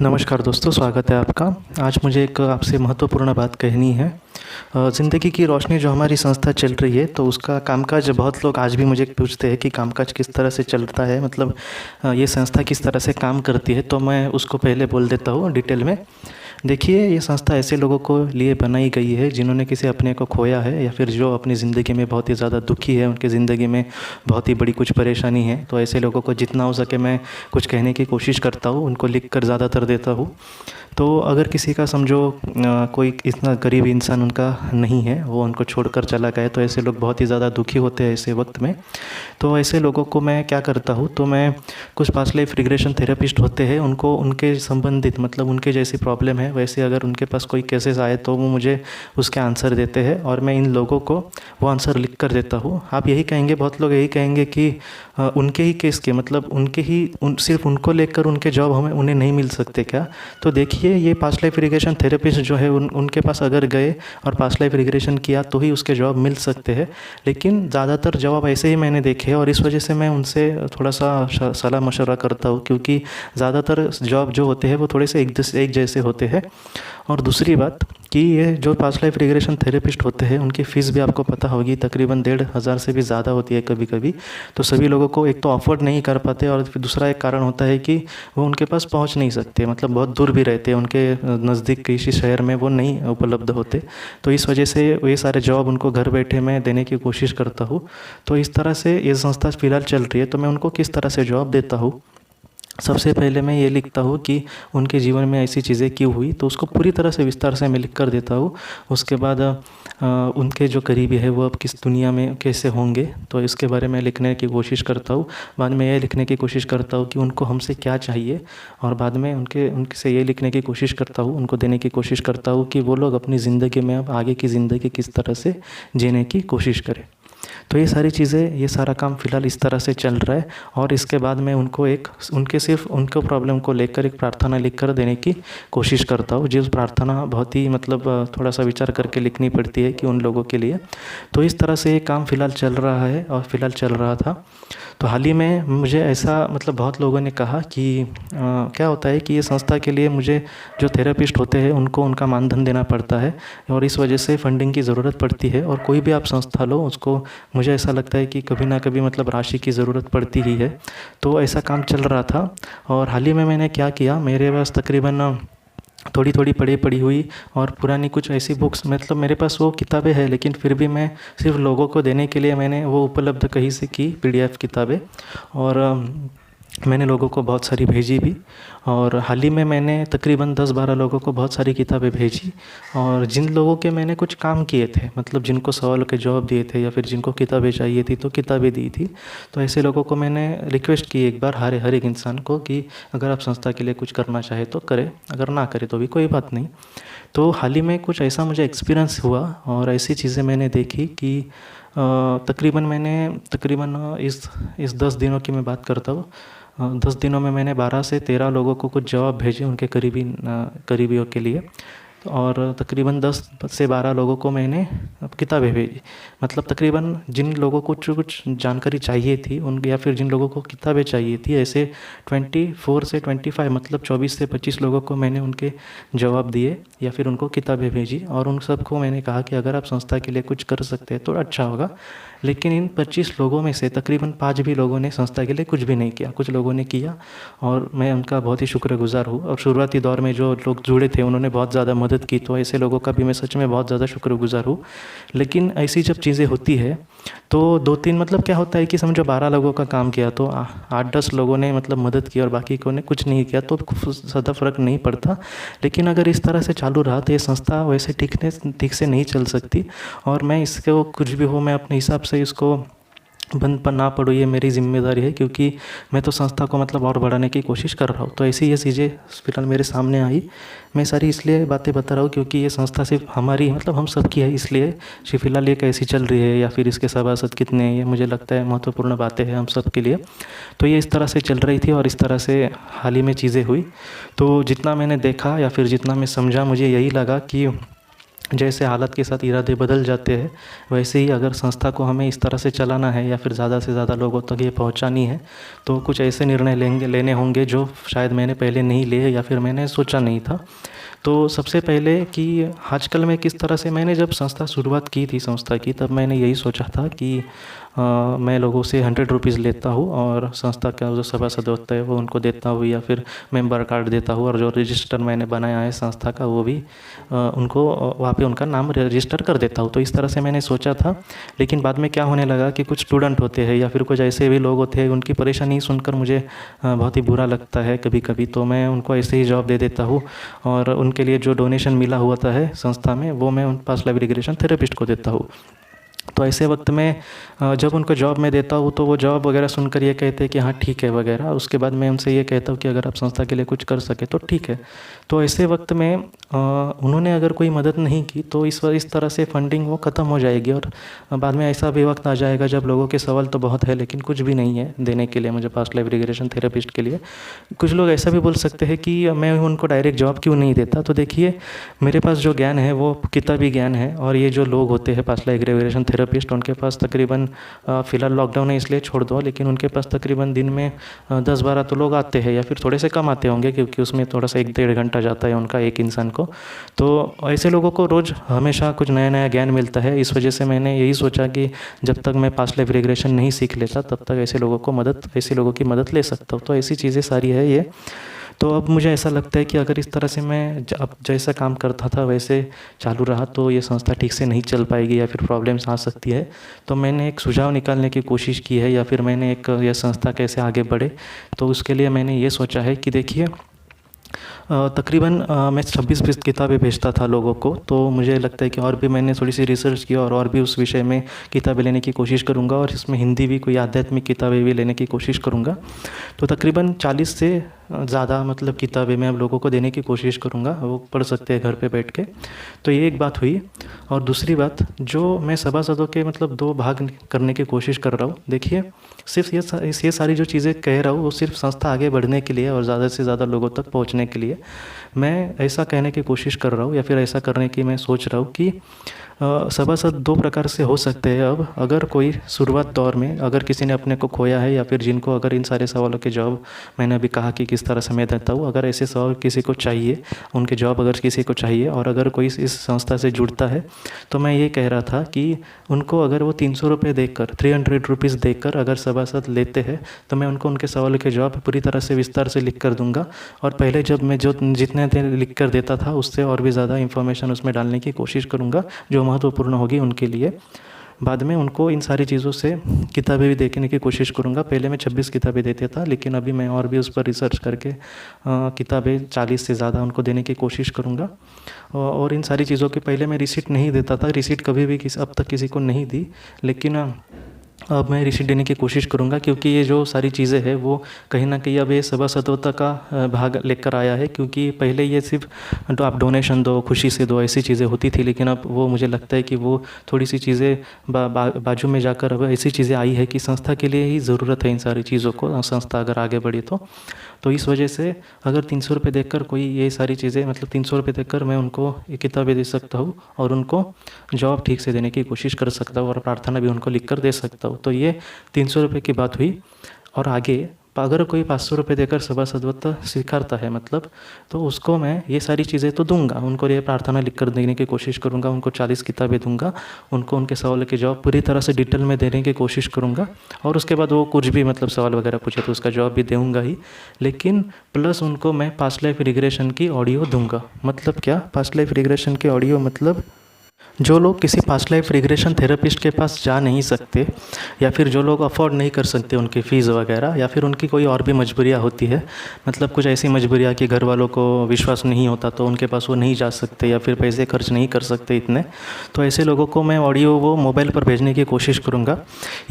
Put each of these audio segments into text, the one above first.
नमस्कार दोस्तों, स्वागत है आपका। आज मुझे एक आपसे महत्वपूर्ण बात कहनी है। ज़िंदगी की रोशनी जो हमारी संस्था चल रही है, तो उसका कामकाज बहुत लोग आज भी मुझे पूछते हैं कि कामकाज किस तरह से चलता है, मतलब ये संस्था किस तरह से काम करती है। तो मैं उसको पहले बोल देता हूँ डिटेल में। देखिए, ये संस्था ऐसे लोगों को लिए बनाई गई है जिन्होंने किसी अपने को खोया है, या फिर जो अपनी ज़िंदगी में बहुत ही ज़्यादा दुखी है, उनकी ज़िंदगी में बहुत ही बड़ी कुछ परेशानी है। तो ऐसे लोगों को जितना हो सके मैं कुछ कहने की कोशिश करता हूँ, उनको लिख कर ज़्यादातर देता हूँ। तो अगर किसी का समझो कोई इतना गरीब इंसान उनका नहीं है, वो उनको छोड़कर चला गया, तो ऐसे लोग बहुत ही ज़्यादा दुखी होते हैं ऐसे वक्त में। तो ऐसे लोगों को मैं क्या करता हूँ, तो मैं कुछ पास्ट लाइफ रिग्रेशन थेरेपिस्ट होते हैं, उनको उनके संबंधित, मतलब उनके जैसी प्रॉब्लम है वैसे अगर उनके पास कोई केसेस आए तो वो मुझे उसके आंसर देते हैं, और मैं इन लोगों को वो आंसर लिख कर देता हूँ। आप यही कहेंगे, बहुत लोग यही कहेंगे कि उनके ही केस के, मतलब उनके ही सिर्फ उनको लेकर उनके जॉब हमें उन्हें नहीं मिल सकते क्या? तो देखिए, ये पास्ट लाइफ रिग्रेशन थेरेपिस्ट जो है उनके पास अगर गए और पास्ट लाइफ रिग्रेशन किया तो ही उसके जॉब मिल सकते हैं। लेकिन ज़्यादातर जवाब ऐसे ही मैंने देखे हैं, और इस वजह से मैं उनसे थोड़ा सा सलाह मशवरा करता हूँ, क्योंकि ज़्यादातर जॉब जो होते हैं वो थोड़े से एक जैसे होते हैं। और दूसरी बात कि ये जो पास्ट लाइफ रिग्रेशन थेरेपिस्ट होते हैं, उनकी फ़ीस भी आपको पता होगी, तकरीबन 1,500 से भी ज़्यादा होती है कभी कभी। तो सभी लोगों को एक तो अफोर्ड नहीं कर पाते, और फिर दूसरा एक कारण होता है कि वो उनके पास पहुंच नहीं सकते, मतलब बहुत दूर भी रहते हैं, उनके नज़दीक किसी शहर में वो नहीं उपलब्ध होते। तो इस वजह से ये सारे जॉब उनको घर बैठे मैं देने की कोशिश करता हूँ। तो इस तरह से ये संस्था फ़िलहाल चल रही है। तो मैं उनको किस तरह से जॉब देता हूँ, सबसे पहले मैं ये लिखता हूँ कि उनके जीवन में ऐसी चीज़ें क्यों हुई, तो उसको पूरी तरह से विस्तार से मैं लिख कर देता हूँ। उसके बाद उनके जो करीबी है वो अब किस दुनिया में कैसे होंगे, तो इसके बारे में लिखने की कोशिश करता हूँ। बाद में ये लिखने की कोशिश करता हूँ कि उनको हमसे क्या चाहिए, और बाद में उनसे ये लिखने की कोशिश करता हूँ, उनको देने की कोशिश करता हूँ कि वो लोग अपनी ज़िंदगी में अब आगे की ज़िंदगी किस तरह से जीने की कोशिश करें। तो ये सारी चीज़ें, ये सारा काम फ़िलहाल इस तरह से चल रहा है। और इसके बाद मैं उनको सिर्फ उनको प्रॉब्लम को लेकर एक प्रार्थना लिख कर देने की कोशिश करता हूँ, जिस प्रार्थना बहुत ही मतलब थोड़ा सा विचार करके लिखनी पड़ती है कि उन लोगों के लिए। तो इस तरह से ये काम फ़िलहाल चल रहा है और फ़िलहाल चल रहा था। तो हाल ही में मुझे ऐसा, मतलब बहुत लोगों ने कहा कि क्या होता है कि ये संस्था के लिए मुझे जो थेरेपिस्ट होते हैं उनको उनका मानधन देना पड़ता है, और इस वजह से फंडिंग की ज़रूरत पड़ती है। और कोई भी आप संस्था लो, उसको मुझे ऐसा लगता है कि कभी ना कभी मतलब राशि की ज़रूरत पड़ती ही है। तो ऐसा काम चल रहा था। और हाल ही में मैंने क्या किया, मेरे पास तकरीबन थोड़ी थोड़ी पढ़ी हुई और पुरानी कुछ ऐसी बुक्स, मतलब मेरे पास वो किताबें हैं, लेकिन फिर भी मैं सिर्फ लोगों को देने के लिए मैंने वो उपलब्ध कहीं से की पीडीएफ किताबें। और मैंने लोगों को बहुत सारी भेजी भी। और हाल ही में मैंने तकरीबन 10-12 लोगों को बहुत सारी किताबें भेजी। और जिन लोगों के मैंने कुछ काम किए थे, मतलब जिनको सवालों के जवाब दिए थे, या फिर जिनको किताबें चाहिए थी तो किताबें दी थी, तो ऐसे लोगों को मैंने रिक्वेस्ट की एक बार हर एक इंसान को कि अगर आप संस्था के लिए कुछ करना चाहे तो करें, अगर ना करे तो भी कोई बात नहीं। तो हाल ही में कुछ ऐसा मुझे एक्सपीरियंस हुआ, और ऐसी चीज़ें मैंने देखी कि तकरीबन इस 10 दिनों की मैं बात करता हूँ। 10 दिनों में मैंने 12 से 13 लोगों को कुछ जवाब भेजे उनके करीबियों के लिए। और तकरीबन 10 से 12 लोगों को मैंने किताबें भेजी। मतलब तकरीबन जिन लोगों को कुछ जानकारी चाहिए थी उन, या फिर जिन लोगों को किताबें चाहिए थी, ऐसे 24 से 25, मतलब 24 से 25 लोगों को मैंने उनके जवाब दिए या फिर उनको किताबें भेजी। और उन सबको मैंने कहा कि अगर आप संस्था के लिए कुछ कर सकते हैं तो अच्छा होगा। लेकिन इन 25 लोगों में से तकरीबन 5 भी लोगों ने संस्था के लिए कुछ भी नहीं किया, कुछ लोगों ने किया, और मैं उनका बहुत ही शुक्रगुजार हूँ। और शुरुआती दौर में जो लोग जुड़े थे उन्होंने बहुत ज़्यादा मदद की, तो ऐसे लोगों का भी मैं सच में बहुत ज़्यादा शुक्रगुजार हूँ। लेकिन ऐसी जब चीज़ें होती है तो 2-3, मतलब क्या होता है कि समझो 12 लोगों का काम किया तो 8-10 लोगों ने मतलब मदद की और बाकी को ने कुछ नहीं किया, तो ज़्यादा फ़र्क नहीं पड़ता। लेकिन अगर इस तरह से चालू रहा तो ये संस्था वैसे ठीक से नहीं चल सकती। और मैं इसको कुछ भी हो, मैं अपने हिसाब से इसको बंद पर ना पड़ो, ये मेरी ज़िम्मेदारी है, क्योंकि मैं तो संस्था को मतलब और बढ़ाने की कोशिश कर रहा हूँ। तो ऐसी ये चीज़ें फिलहाल मेरे सामने आई। मैं सारी इसलिए बातें बता रहा हूँ क्योंकि ये संस्था सिर्फ हमारी, मतलब हम सब की है, इसलिए फ़िलहाल ये कैसी चल रही है या फिर इसके सभासद कितने हैं, ये मुझे लगता है महत्वपूर्ण बातें हैं हम सब के लिए। तो ये इस तरह से चल रही थी और इस तरह से हाल ही में चीज़ें हुई। तो जितना मैंने देखा या फिर जितना मैं समझा, मुझे यही लगा कि जैसे हालत के साथ इरादे बदल जाते हैं, वैसे ही अगर संस्था को हमें इस तरह से चलाना है या फिर ज़्यादा से ज़्यादा लोगों तक ये पहुंचानी है, तो कुछ ऐसे निर्णय लेने होंगे जो शायद मैंने पहले नहीं लिए या फिर मैंने सोचा नहीं था। तो सबसे पहले कि आजकल मैं किस तरह से, मैंने जब संस्था शुरुआत की थी संस्था की, तब मैंने यही सोचा था कि मैं लोगों से 100 रुपीज़ लेता हूँ और संस्था का जो सभासद होता है वो उनको देता हूँ, या फिर मेंबर कार्ड देता हूँ, और जो रजिस्टर मैंने बनाया है संस्था का वो भी उनको वहाँ पे उनका नाम रजिस्टर कर देता हूँ। तो इस तरह से मैंने सोचा था। लेकिन बाद में क्या होने लगा कि कुछ स्टूडेंट होते हैं या फिर कुछ ऐसे भी लोग होते हैं, उनकी परेशानी सुनकर मुझे बहुत ही बुरा लगता है कभी कभी। तो मैं उनको ऐसे ही जॉब दे देता हूँ और उनके लिए जो डोनेशन मिला हुआ है संस्था में वो मैं उन पास्ट लाइफ रिग्रेशन थेरेपिस्ट को देता हूँ। तो ऐसे वक्त में जब उनको जॉब मैं देता हूँ तो वो जॉब वगैरह सुनकर ये कहते हैं कि हाँ ठीक है वगैरह। उसके बाद मैं उनसे ये कहता हूँ कि अगर आप संस्था के लिए कुछ कर सके तो ठीक है। तो ऐसे वक्त में उन्होंने अगर कोई मदद नहीं की तो इस तरह से फंडिंग वो ख़त्म हो जाएगी, और बाद में ऐसा भी वक्त आ जाएगा जब लोगों के सवाल तो बहुत है लेकिन कुछ भी नहीं है देने के लिए मुझे पास्ट लाइफ रिग्रेशन थेरेपिस्ट के लिए। कुछ लोग ऐसा भी बोल सकते हैं कि मैं उनको डायरेक्ट जॉब क्यों नहीं देता। तो देखिए, मेरे पास जो ज्ञान है वो किताबी ज्ञान है, और ये जो लोग होते हैं पास्ट लाइफ रिग्रेशन थेरेपिस्ट, उनके पास तकरीबन फ़िलहाल लॉकडाउन है इसलिए छोड़ दो, लेकिन उनके पास तकरीबन दिन में 10-12 तो लोग आते हैं, या फिर थोड़े से कम आते होंगे क्योंकि उसमें थोड़ा सा 1-1.5 घंटा जाता है उनका एक इंसान को। तो ऐसे लोगों को रोज़ हमेशा कुछ नया नया ज्ञान मिलता है। इस वजह से मैंने यही सोचा कि जब तक मैं पास्ट लाइफ रिग्रेशन नहीं सीख लेता तब तक ऐसे लोगों की मदद ले सकता हूँ। तो ऐसी चीज़ें सारी है ये। तो अब मुझे ऐसा लगता है कि अगर इस तरह से मैं अब जैसा काम करता था वैसे चालू रहा तो ये संस्था ठीक से नहीं चल पाएगी या फिर प्रॉब्लम्स आ सकती है। तो मैंने एक सुझाव निकालने की कोशिश की है, या फिर मैंने यह संस्था कैसे आगे बढ़े। तो उसके लिए मैंने ये सोचा है कि देखिए, तकरीबन मैं 26 किताबें भेजता था लोगों को। तो मुझे लगता है कि और भी मैंने थोड़ी सी रिसर्च की और भी उस विषय में किताबें लेने की कोशिश करूँगा, और इसमें हिंदी भी कोई आध्यात्मिक किताबें भी लेने की कोशिश करूँगा। तो तकरीबन 40 से ज़्यादा मतलब किताबें मैं अब लोगों को देने की कोशिश करूँगा, वो पढ़ सकते हैं घर पे बैठ के। तो ये एक बात हुई। और दूसरी बात, जो मैं सभासदों के मतलब 2 भाग करने की कोशिश कर रहा हूँ। देखिए, सिर्फ ये सारी जो चीज़ें कह रहा हूँ वो सिर्फ संस्था आगे बढ़ने के लिए और ज़्यादा से ज़्यादा लोगों तक पहुँचने के लिए मैं ऐसा कहने की कोशिश कर रहा हूँ, या फिर ऐसा करने की मैं सोच रहा हूँ कि सभासद 2 प्रकार से हो सकते हैं। अब अगर कोई शुरुआत दौर में अगर किसी ने अपने को खोया है, या फिर जिनको अगर इन सारे सवालों के जवाब मैंने अभी कहा कि किस तरह से मैं देता हूँ, अगर ऐसे सवाल किसी को चाहिए, उनके जवाब अगर किसी को चाहिए, और अगर कोई इस संस्था से जुड़ता है, तो मैं ये कह रहा था कि उनको अगर वो 300 रुपये देकर 300 रुपीज़ देकर अगर सभासद लेते हैं तो मैं उनको उनके सवालों के जवाब पूरी तरह से विस्तार से लिख कर दूंगा। और पहले जब मैं जितने देर लिख कर देता था उससे और भी ज़्यादा इन्फॉर्मेशन उसमें डालने की कोशिश करूँगा जो महत्वपूर्ण होगी उनके लिए। बाद में उनको इन सारी चीज़ों से किताबें भी देखने की कोशिश करूँगा। पहले मैं 26 किताबें देता था, लेकिन अभी मैं और भी उस पर रिसर्च करके किताबें 40 से ज़्यादा उनको देने की कोशिश करूँगा। और इन सारी चीज़ों के पहले मैं रिसीट नहीं देता था, रिसीट कभी भी अब तक किसी को नहीं दी, लेकिन अब मैं रिसीट देने की कोशिश करूँगा, क्योंकि ये जो सारी चीज़ें हैं वो कहीं ना कहीं अब ये सभासदता का भाग लेकर आया है। क्योंकि पहले ये सिर्फ तो आप डोनेशन दो, खुशी से दो, ऐसी चीज़ें होती थी, लेकिन अब वो मुझे लगता है कि वो थोड़ी सी चीज़ें बाजू में जाकर अब ऐसी चीज़ें आई है कि संस्था के लिए ही ज़रूरत है इन सारी चीज़ों को, संस्था अगर आगे बढ़ी तो इस वजह से अगर 300 रुपये देकर कोई ये सारी चीज़ें मतलब 300 रुपये देकर मैं उनको ये किताबें दे सकता हूँ और उनको जवाब ठीक से देने की कोशिश कर सकता हूँ और प्रार्थना भी उनको लिख कर दे सकता हूँ। तो ये 300 रुपये की बात हुई। और आगे अगर कोई 500 रुपये देकर सभासदत्व स्वीकारता है मतलब, तो उसको मैं ये सारी चीज़ें तो दूंगा, उनको ये प्रार्थना लिख कर देने की कोशिश करूँगा, उनको 40 किताबें दूंगा, उनको उनके सवाल के जवाब पूरी तरह से डिटेल में देने की कोशिश करूँगा। और उसके बाद वो कुछ भी मतलब सवाल वगैरह पूछे तो उसका जवाब भी दूंगा ही, लेकिन प्लस उनको मैं पास्ट लाइफ रिग्रेशन की ऑडियो दूंगा। मतलब क्या पास्ट लाइफ रिग्रेशन की ऑडियो? मतलब जो लोग किसी पास्ट लाइफ रिग्रेशन थेरेपिस्ट के पास जा नहीं सकते, या फिर जो लोग अफोर्ड नहीं कर सकते उनकी फ़ीस वगैरह, या फिर उनकी कोई और भी मजबूरियाँ होती है, मतलब कुछ ऐसी मजबूरियाँ कि घर वालों को विश्वास नहीं होता तो उनके पास वो नहीं जा सकते, या फिर पैसे खर्च नहीं कर सकते इतने, तो ऐसे लोगों को मैं ऑडियो वो मोबाइल पर भेजने की कोशिश करूँगा।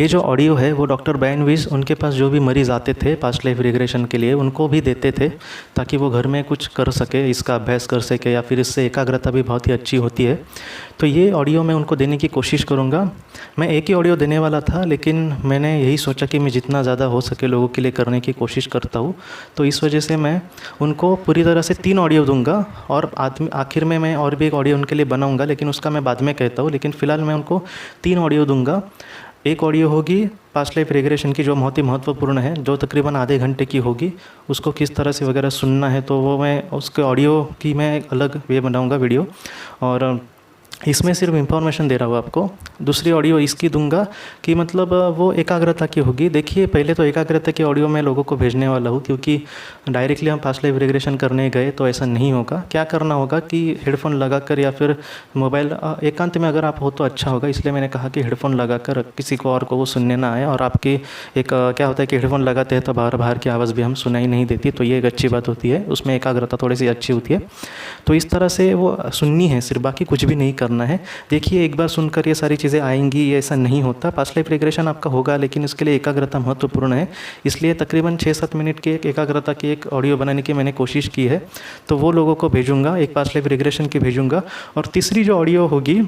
ये जो ऑडियो है वो डॉक्टर ब्रायन वीज उनके पास जो भी मरीज़ आते थे पास्ट लाइफ रिग्रेशन के लिए उनको भी देते थे, ताकि वो घर में कुछ कर सके, इसका अभ्यास कर सके, या फिर इससे एकाग्रता भी बहुत ही अच्छी होती है। तो ये ऑडियो मैं उनको देने की कोशिश करूँगा। मैं एक ही ऑडियो देने वाला था, लेकिन मैंने यही सोचा कि मैं जितना ज़्यादा हो सके लोगों के लिए करने की कोशिश करता हूँ। तो इस वजह से मैं उनको पूरी तरह से 3 ऑडियो दूँगा और आखिर में मैं और भी एक ऑडियो उनके लिए बनाऊँगा, लेकिन उसका मैं बाद में कहता हूँ। लेकिन फ़िलहाल मैं उनको 3 ऑडियो दूँगा। एक ऑडियो होगी पास्ट लाइफ रिग्रेशन की, जो बहुत ही महत्वपूर्ण है, जो तकरीबन आधे घंटे की होगी। उसको किस तरह से वगैरह सुनना है तो वो मैं उसके ऑडियो की मैं एक अलग वे बनाऊँगा वीडियो, और इसमें सिर्फ इन्फॉर्मेशन दे रहा हूँ आपको। दूसरी ऑडियो इसकी दूंगा कि मतलब वो एकाग्रता की होगी। देखिए, पहले तो एकाग्रता की ऑडियो मैं लोगों को भेजने वाला हूँ, क्योंकि डायरेक्टली हम पास्ट लाइफ रिग्रेशन करने गए तो ऐसा नहीं होगा। क्या करना होगा कि हेडफोन लगाकर या फिर मोबाइल एकांत में अगर आप हो तो अच्छा होगा, इसलिए मैंने कहा कि हेडफोन लगाकर किसी को और को वो सुनने ना आए। और आपकी एक क्या होता है कि हेडफोन लगाते हैं तो बाहर की आवाज़ भी हम सुनाई नहीं देती, तो ये एक अच्छी बात होती है, उसमें एकाग्रता थोड़ी सी अच्छी होती है। तो इस तरह से वो सुननी है सिर्फ, बाकी कुछ भी नहीं करना है। देखिए, एक बार सुनकर ये सारी चीज़ें आएंगी, ये ऐसा नहीं होता। पास्ट लाइफ रिग्रेशन आपका होगा, लेकिन इसके लिए एकाग्रता महत्वपूर्ण है। इसलिए तकरीबन 6-7 मिनट की एक एकाग्रता की एक ऑडियो बनाने की मैंने कोशिश की है, तो वो लोगों को भेजूँगा। एक पास्ट लाइफ रिग्रेशन की भेजूँगा। और तीसरी जो ऑडियो होगी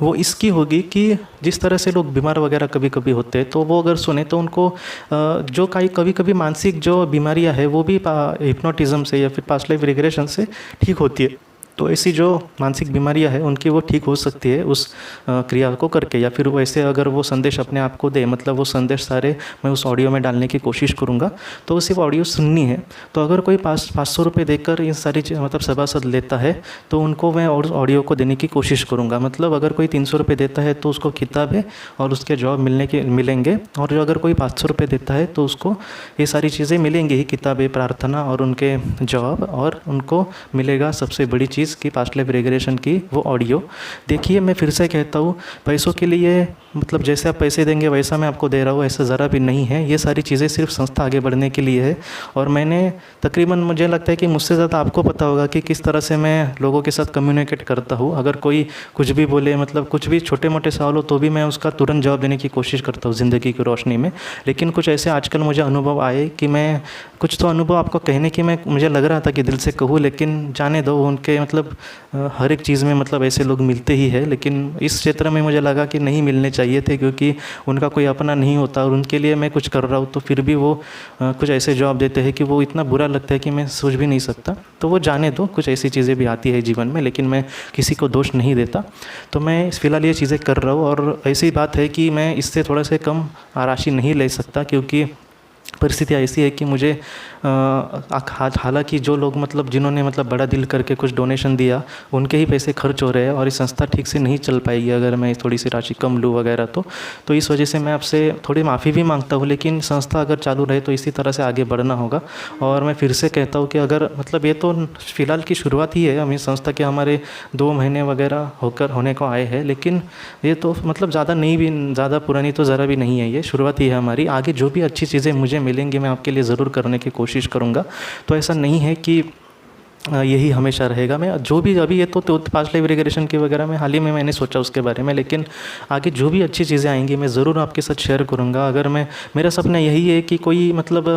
वो इसकी होगी कि जिस तरह से लोग बीमार वगैरह कभी कभी होते हैं, तो वो अगर सुने तो उनको जो कभी कभी मानसिक जो बीमारियां है वो भी हिप्नोटिज़म से या फिर पास्ट लाइफ रिग्रेशन से ठीक होती है। तो ऐसी जो मानसिक बीमारियां हैं उनकी वो ठीक हो सकती है उस क्रिया को करके, या फिर वैसे अगर वो संदेश अपने आप को दे, मतलब वो संदेश सारे मैं उस ऑडियो में डालने की कोशिश करूँगा। तो सिर्फ ऑडियो सुननी है। तो अगर कोई 500 रुपये देकर इन सारी मतलब सभासद लेता है तो उनको मैं और ऑडियो को देने की कोशिश करूँगा। मतलब अगर कोई 300 रुपये देता है तो उसको किताब है और उसके जवाब मिलेंगे, और जो अगर कोई 500 रुपये देता है तो उसको ये सारी चीज़ें मिलेंगी ही, किताबें, प्रार्थना और उनके जवाब, और उनको मिलेगा सबसे बड़ी चीज़ की पास्ट लाइफ रिग्रेशन की वो ऑडियो। देखिए, मैं फिर से कहता हूँ, पैसों के लिए मतलब जैसे आप पैसे देंगे वैसा मैं आपको दे रहा हूँ, ऐसा ज़रा भी नहीं है। ये सारी चीज़ें सिर्फ संस्था आगे बढ़ने के लिए है। और मैंने तकरीबन, मुझे लगता है कि मुझसे ज़्यादा आपको पता होगा कि किस तरह से मैं लोगों के साथ कम्युनिकेट करता हूँ। अगर कोई कुछ भी बोले, मतलब कुछ भी छोटे मोटे सवाल हो, तो भी मैं उसका तुरंत जवाब देने की कोशिश करता हूँ ज़िंदगी की रोशनी में। लेकिन कुछ ऐसे आजकल मुझे अनुभव आए कि मैं कुछ तो अनुभव आपको कहने की मुझे लग रहा था कि दिल से कहूँ, लेकिन जाने दो। उनके मतलब हर एक चीज़ में मतलब ऐसे लोग मिलते ही है, लेकिन इस क्षेत्र में मुझे लगा कि नहीं मिलने चाहिए थे, क्योंकि उनका कोई अपना नहीं होता और उनके लिए मैं कुछ कर रहा हूँ तो फिर भी वो कुछ ऐसे जवाब देते हैं कि वो इतना बुरा लगता है कि मैं सोच भी नहीं सकता। तो वो जाने दो, कुछ ऐसी चीज़ें भी आती है जीवन में, लेकिन मैं किसी को दोष नहीं देता। तो मैं फ़िलहाल ये चीज़ें कर रहा हूँ, और ऐसी बात है कि मैं इससे थोड़ा से कम राशि नहीं ले सकता, क्योंकि परिस्थिति ऐसी है कि मुझे हालांकि जो लोग मतलब जिन्होंने मतलब बड़ा दिल करके कुछ डोनेशन दिया, उनके ही पैसे खर्च हो रहे हैं, और ये संस्था ठीक से नहीं चल पाएगी अगर मैं थोड़ी सी राशि कम लूँ वगैरह। तो इस वजह से मैं आपसे थोड़ी माफ़ी भी मांगता हूँ, लेकिन संस्था अगर चालू रहे तो इसी तरह से आगे बढ़ना होगा। और मैं फिर से कहता हूँ कि अगर मतलब ये तो फ़िलहाल की शुरुआत ही है, हम इस संस्था के हमारे 2 महीने वगैरह होने को आए हैं, लेकिन ये तो मतलब ज़्यादा पुरानी तो ज़रा भी नहीं है, ये शुरुआत ही है हमारी। आगे जो भी अच्छी चीज़ें मुझे मिलेंगी मैं आपके लिए ज़रूर करने की कोशिश करूँगा। तो ऐसा नहीं है कि यही हमेशा रहेगा। मैं जो भी अभी ये तो पास्ट लाइफ रिग्रेशन की वगैरह में हाल ही में मैंने सोचा उसके बारे में, लेकिन आगे जो भी अच्छी चीज़ें आएंगी मैं ज़रूर आपके साथ शेयर करूँगा। अगर मेरा सपना यही है कि कोई मतलब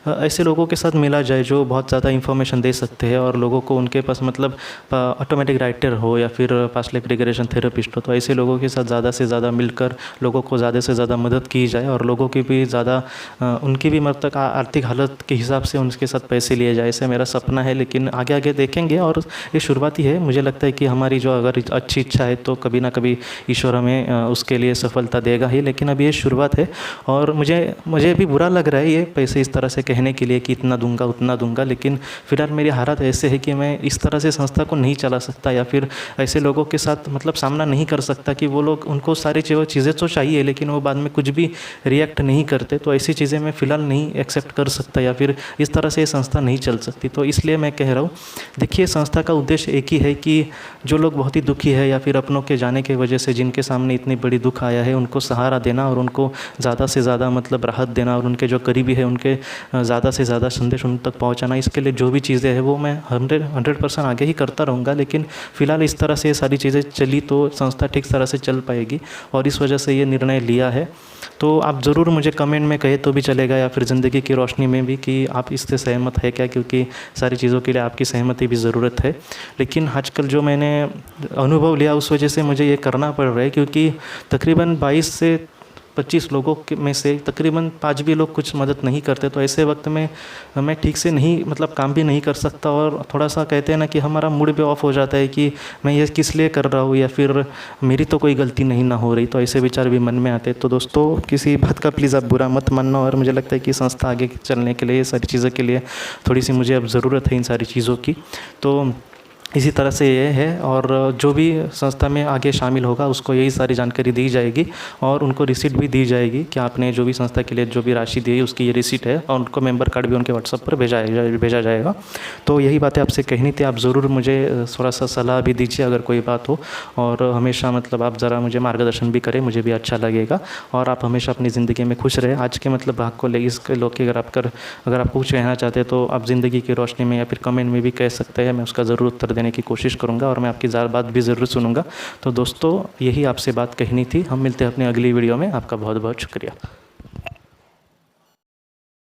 ऐसे लोगों के साथ मिला जाए जो बहुत ज़्यादा इन्फॉर्मेशन दे सकते हैं, और लोगों को उनके पास मतलब ऑटोमेटिक राइटर हो या फिर पास्ट लाइफ रिग्रेशन थेरेपिस्ट हो, तो ऐसे लोगों के साथ ज़्यादा से ज़्यादा मिलकर लोगों को ज़्यादा से ज़्यादा मदद की जाए, और लोगों की भी ज़्यादा उनकी भी मतलब आर्थिक हालत के हिसाब से उनके साथ पैसे लिए जाए, ऐसे मेरा सपना है। लेकिन आगे देखेंगे, और ये शुरुआत ही है। मुझे लगता है कि हमारी जो अगर अच्छी इच्छा है तो कभी ना कभी ईश्वर हमें उसके लिए सफलता देगा ही, लेकिन अभी ये शुरुआत है। और मुझे भी बुरा लग रहा है ये पैसे इस तरह से कहने के लिए कि इतना दूंगा उतना दूंगा, लेकिन फिलहाल मेरी हालत ऐसे है कि मैं इस तरह से संस्था को नहीं चला सकता, या फिर ऐसे लोगों के साथ मतलब सामना नहीं कर सकता कि वो लोग, उनको सारी चीज़ें तो चाहिए लेकिन वो बाद में कुछ भी रिएक्ट नहीं करते। तो ऐसी चीज़ें मैं फ़िलहाल नहीं एक्सेप्ट कर सकता, या फिर इस तरह से ये संस्था नहीं चल सकती। तो इसलिए मैं कह रहा हूँ, देखिए, संस्था का उद्देश्य एक ही है कि जो लोग बहुत ही दुखी है या फिर अपनों के जाने की वजह से जिनके सामने इतनी बड़ी दुख आया है, उनको सहारा देना और उनको ज़्यादा से ज़्यादा मतलब राहत देना, और उनके जो करीबी है उनके ज़्यादा से ज़्यादा संदेश उन तक पहुंचाना। इसके लिए जो भी चीज़ें हैं वो मैं 100% आगे ही करता रहूँगा। लेकिन फ़िलहाल इस तरह से ये सारी चीज़ें चली तो संस्था ठीक तरह से चल पाएगी, और इस वजह से ये निर्णय लिया है। तो आप ज़रूर मुझे कमेंट में कहे तो भी चलेगा, या फिर ज़िंदगी की रोशनी में भी, कि आप इससे सहमत है क्या, क्योंकि सारी चीज़ों के लिए आपकी सहमति भी ज़रूरत है। लेकिन आजकल जो मैंने अनुभव लिया उस वजह से मुझे ये करना पड़ रहा है, क्योंकि तकरीबन 22 से 25 लोगों में से तकरीबन 5 भी लोग कुछ मदद नहीं करते। तो ऐसे वक्त में मैं ठीक से नहीं, मतलब काम भी नहीं कर सकता, और थोड़ा सा कहते हैं ना कि हमारा मूड भी ऑफ हो जाता है कि मैं ये किस लिए कर रहा हूँ, या फिर मेरी तो कोई गलती नहीं ना हो रही। तो ऐसे विचार भी मन में आते हैं। तो दोस्तों, किसी बात का प्लीज़ आप बुरा मत मानना, और मुझे लगता है कि संस्था आगे चलने के लिए, सारी चीज़ों के लिए थोड़ी सी मुझे अब ज़रूरत है इन सारी चीज़ों की। तो इसी तरह से ये है, और जो भी संस्था में आगे शामिल होगा उसको यही सारी जानकारी दी जाएगी, और उनको रिसीट भी दी जाएगी कि आपने जो भी संस्था के लिए जो भी राशि दी है उसकी ये रिसीट है, और उनको मेंबर कार्ड भी उनके व्हाट्सएप पर भेजा जाएगा। तो यही बातें आपसे कहनी थी। आप ज़रूर मुझे थोड़ा सा सलाह भी दीजिए अगर कोई बात हो, और हमेशा मतलब आप ज़रा मुझे मार्गदर्शन भी करें, मुझे भी अच्छा लगेगा। और आप हमेशा अपनी ज़िंदगी में खुश रहे। आज के मतलब भाग को ले इसके लोग के अगर आप कुछ कहना चाहते हैं तो आप ज़िंदगी की रोशनी में या फिर कमेंट में भी कह सकते हैं। मैं उसका ज़रूर उत्तर देने की कोशिश करूंगा, और मैं आपकी बात भी ज़रूर सुनूंगा। तो दोस्तों, यही आपसे बात कहनी थी। हम मिलते हैं अपनी अगली वीडियो में। आपका बहुत बहुत शुक्रिया।